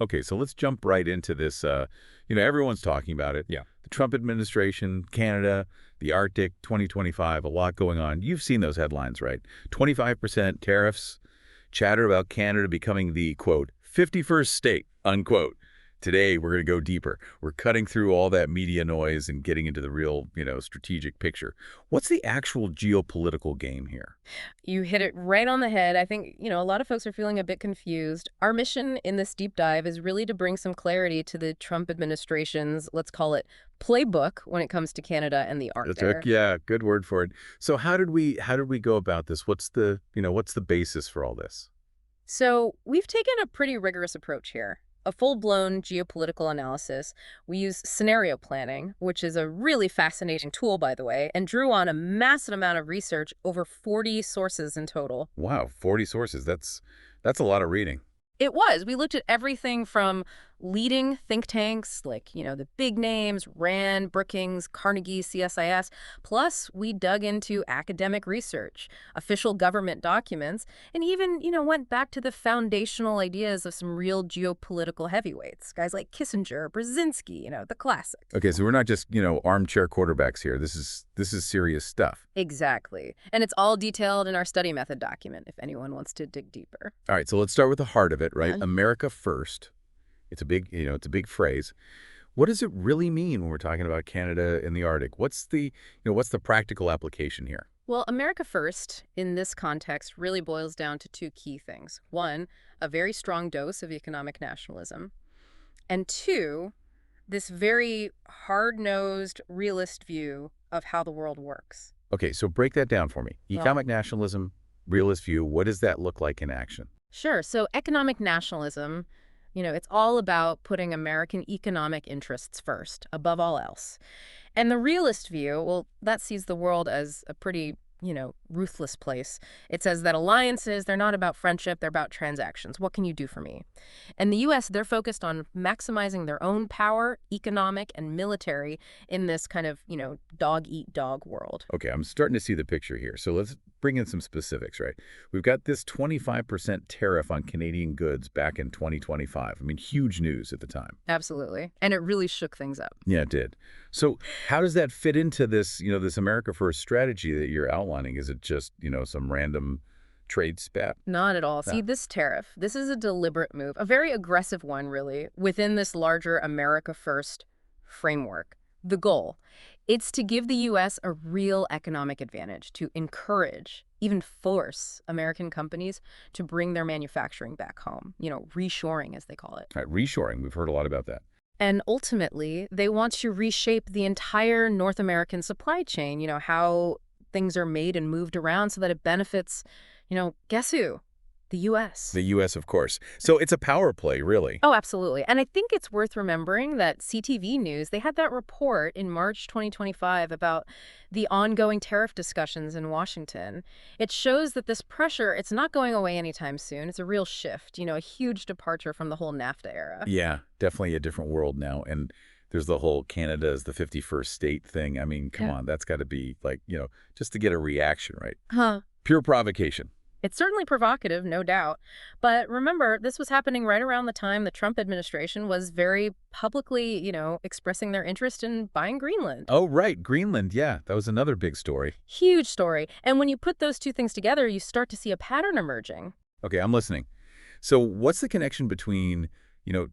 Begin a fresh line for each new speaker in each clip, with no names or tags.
Okay, so let's jump right into this. Everyone's talking about it.
Yeah.
The Trump administration, Canada, the Arctic, 2025, a lot going on. You've seen those headlines, right? 25% tariffs, chatter about Canada becoming the, quote, 51st state, unquote. Today, we're going to go deeper. We're cutting through all that media noise and getting into the real, strategic picture. What's the actual geopolitical game here?
You hit it right on the head. I think, a lot of folks are feeling a bit confused. Our mission in this deep dive is really to bring some clarity to the Trump administration's, let's call it, playbook when it comes to Canada and the Arctic.
Yeah, good word for it. So how did we go about this? What's the basis for all this?
So we've taken a pretty rigorous approach here. A full-blown geopolitical analysis. We use scenario planning, which is a really fascinating tool, by the way, and drew on a massive amount of research, over 40 sources in total.
Wow, 40 sources. That's a lot of reading.
It was. We looked at everything from leading think tanks like, the big names, Rand, Brookings, Carnegie, CSIS. Plus, we dug into academic research, official government documents, and even, went back to the foundational ideas of some real geopolitical heavyweights, guys like Kissinger, Brzezinski, the classic.
Okay, so we're not just, armchair quarterbacks here. This is serious stuff.
Exactly. And it's all detailed in our study method document if anyone wants to dig deeper.
All right, so let's start with the heart of it, right?
Yeah.
America first. It's a big phrase. What does it really mean when we're talking about Canada and the Arctic? What's the practical application here?
Well, America First, in this context, really boils down to two key things. One, a very strong dose of economic nationalism. And two, this very hard-nosed, realist view of how the world works.
Okay, so break that down for me.
Well,
Economic nationalism, realist view, what does that look like in action?
sure. So economic nationalism, it's all about putting American economic interests first, above all else. And the realist view, well, that sees the world as a pretty, ruthless place. It says that alliances, they're not about friendship, they're about transactions. What can you do for me? And the U.S., they're focused on maximizing their own power, economic and military, in this kind of, dog-eat-dog world.
Okay, I'm starting to see the picture here. So let's bring in some specifics, right? We've got this 25% tariff on Canadian goods back in 2025. I mean, huge news at the time.
Absolutely. And it really shook things up.
Yeah, it did. So how does that fit into this, this America First strategy that you're outlining? Is it just, some random trade spat?
Not at all.
No.
See, this tariff, this is a deliberate move, a very aggressive one, really, within this larger America First framework. The goal, it's to give the U.S. a real economic advantage, to encourage, even force American companies to bring their manufacturing back home, reshoring, as they call it.
All right, reshoring, we've heard a lot about that.
And ultimately, they want to reshape the entire North American supply chain, how things are made and moved around so that it benefits, guess who? The U.S.
The U.S., of course. So it's a power play, really.
Oh, absolutely. And I think it's worth remembering that CTV News, they had that report in March 2025 about the ongoing tariff discussions in Washington. It shows that this pressure, it's not going away anytime soon. It's a real shift, a huge departure from the whole NAFTA era.
Yeah, definitely a different world now. And there's the whole Canada is the 51st state thing. I mean, come on, that's got to be like, just to get a reaction, right?
Huh.
Pure provocation.
It's certainly provocative, no doubt. But remember, this was happening right around the time the Trump administration was very publicly, expressing their interest in buying Greenland.
Oh, right. Greenland. Yeah, that was another big story.
Huge story. And when you put those two things together, you start to see a pattern emerging.
Okay, I'm listening. So what's the connection between,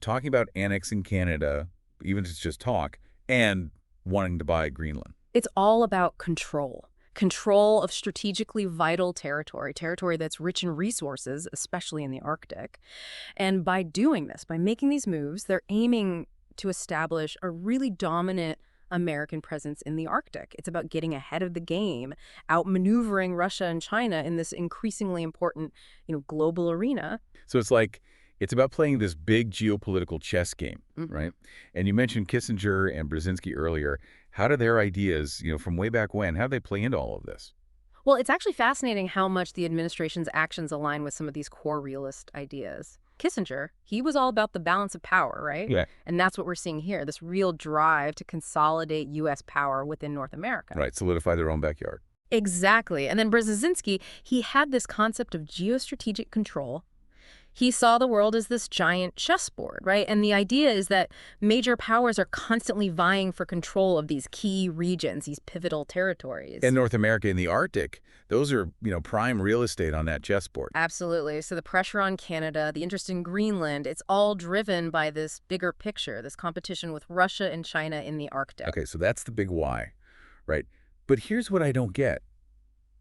talking about annexing Canada, even if it's just talk, and wanting to buy Greenland?
It's all about control. Control of strategically vital territory that's rich in resources, especially in the Arctic. And by doing this, by making these moves, they're aiming to establish a really dominant American presence in the Arctic. It's about getting ahead of the game, outmaneuvering Russia and China in this increasingly important, global arena.
So it's about playing this big geopolitical chess game, right? And you mentioned Kissinger and Brzezinski earlier. How do their ideas, from way back when, how do they play into all of this?
Well, it's actually fascinating how much the administration's actions align with some of these core realist ideas. Kissinger, he was all about the balance of power, right?
Yeah.
And that's what we're seeing here, this real drive to consolidate U.S. power within North America.
Right, solidify their own backyard.
Exactly. And then Brzezinski, he had this concept of geostrategic control. He saw the world as this giant chessboard, right? And the idea is that major powers are constantly vying for control of these key regions, these pivotal
And
territories.
North America and the Arctic, those are, prime real estate on that chessboard.
Absolutely. So the pressure on Canada, the interest in Greenland, it's all driven by this bigger picture, this competition with Russia and China in the Arctic.
Okay, so that's the big why, right? But here's what I don't get.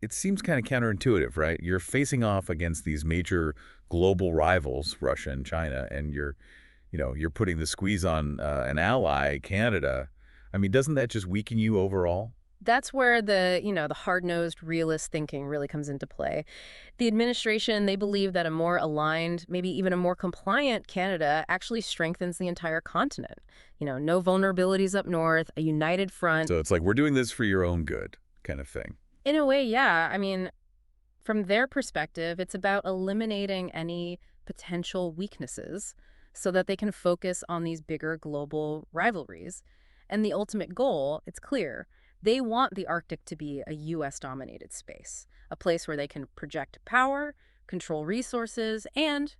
It seems kind of counterintuitive, right? You're facing off against these major global rivals, Russia and China, and you're putting the squeeze on an ally, Canada. I mean, doesn't that just weaken you overall?
That's where the hard-nosed realist thinking really comes into play. The administration, they believe that a more aligned, maybe even a more compliant Canada actually strengthens the entire continent. No vulnerabilities up north, a united front.
So it's like, we're doing this for your own good kind of thing.
In a way, yeah. I mean, from their perspective, it's about eliminating any potential weaknesses so that they can focus on these bigger global rivalries. And the ultimate goal, it's clear, they want the Arctic to be a U.S.-dominated space, a place where they can project power, control resources, and,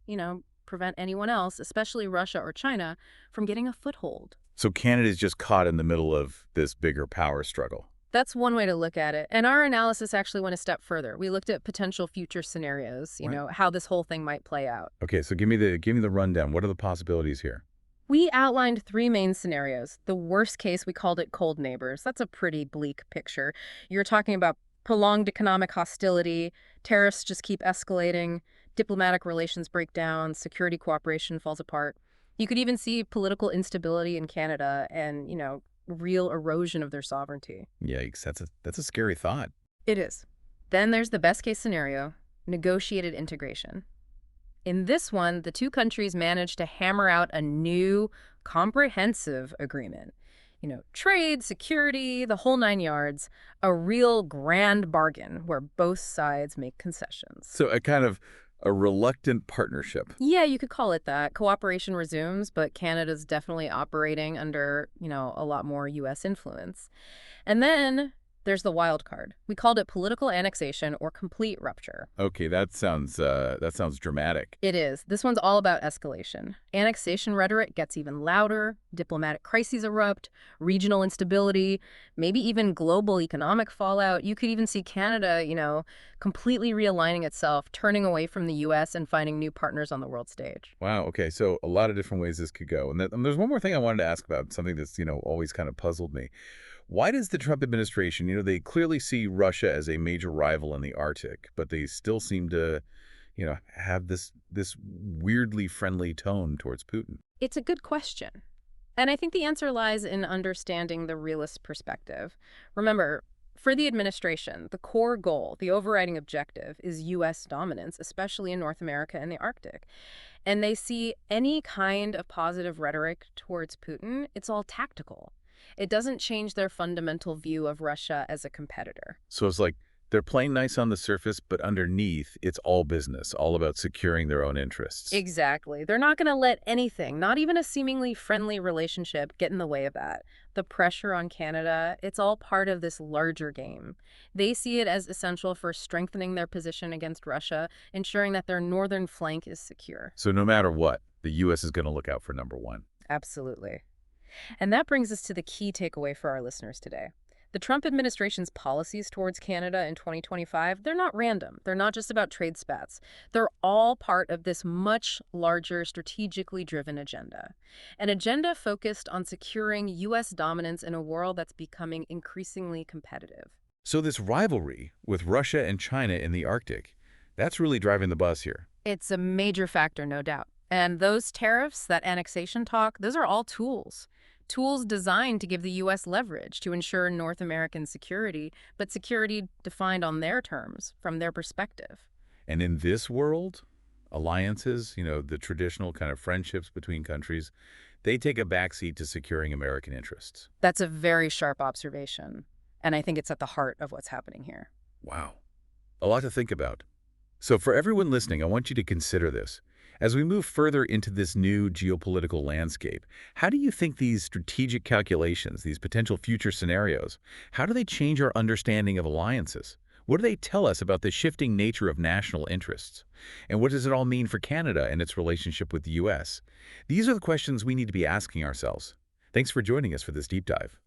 prevent anyone else, especially Russia or China, from getting a foothold.
So Canada's just caught in the middle of this bigger power struggle.
That's one way to look at it. And our analysis actually went a step further. We looked at potential future scenarios,
Right.
how this whole thing might play out.
Okay, so give me the rundown. What are the possibilities here?
We outlined three main scenarios. The worst case, we called it cold neighbors. That's a pretty bleak picture. You're talking about prolonged economic hostility, tariffs just keep escalating, diplomatic relations break down, security cooperation falls apart. You could even see political instability in Canada and, real erosion of their sovereignty.
Yikes, that's a scary thought.
It is. Then there's the best case scenario, negotiated integration. In this one, the two countries managed to hammer out a new, comprehensive agreement. Trade, security, the whole nine yards, a real grand bargain where both sides make concessions.
So a kind of a reluctant partnership.
Yeah, you could call it that. Cooperation resumes, but Canada's definitely operating under, a lot more U.S. influence. And then there's the wild card. We called it political annexation or complete rupture.
Okay, that sounds dramatic.
It is. This one's all about escalation. Annexation rhetoric gets even louder, diplomatic crises erupt, regional instability, maybe even global economic fallout. You could even see Canada, completely realigning itself, turning away from the U.S. and finding new partners on the world stage.
Wow, okay, so a lot of different ways this could go. And there's one more thing I wanted to ask about, something that's, always kind of puzzled me. Why does the Trump administration, they clearly see Russia as a major rival in the Arctic, but they still seem to, have this weirdly friendly tone towards Putin?
It's a good question. And I think the answer lies in understanding the realist perspective. Remember, for the administration, the core goal, the overriding objective, is U.S. dominance, especially in North America and the Arctic. And they see any kind of positive rhetoric towards Putin, it's all tactical. It doesn't change their fundamental view of Russia as a competitor.
So it's like they're playing nice on the surface, but underneath, it's all business, all about securing their own interests.
Exactly. They're not going to let anything, not even a seemingly friendly relationship, get in the way of that. The pressure on Canada, it's all part of this larger game. They see it as essential for strengthening their position against Russia, ensuring that their northern flank is secure.
So no matter what, the U.S. is going to look out for number one.
Absolutely. And that brings us to the key takeaway for our listeners today. The Trump administration's policies towards Canada in 2025, they're not random. They're not just about trade spats. They're all part of this much larger, strategically driven agenda. An agenda focused on securing U.S. dominance in a world that's becoming increasingly competitive.
So this rivalry with Russia and China in the Arctic, that's really driving the bus here.
It's a major factor, no doubt. And those tariffs, that annexation talk, those are all tools. Tools designed to give the U.S. leverage to ensure North American security, but security defined on their terms, from their perspective.
And in this world, alliances, the traditional kind of friendships between countries, they take a backseat to securing American interests.
That's a very sharp observation, and I think it's at the heart of what's happening here.
Wow. A lot to think about. So for everyone listening, I want you to consider this. As we move further into this new geopolitical landscape, how do you think these strategic calculations, these potential future scenarios, how do they change our understanding of alliances? What do they tell us about the shifting nature of national interests? And what does it all mean for Canada and its relationship with the U.S.? These are the questions we need to be asking ourselves. Thanks for joining us for this deep dive.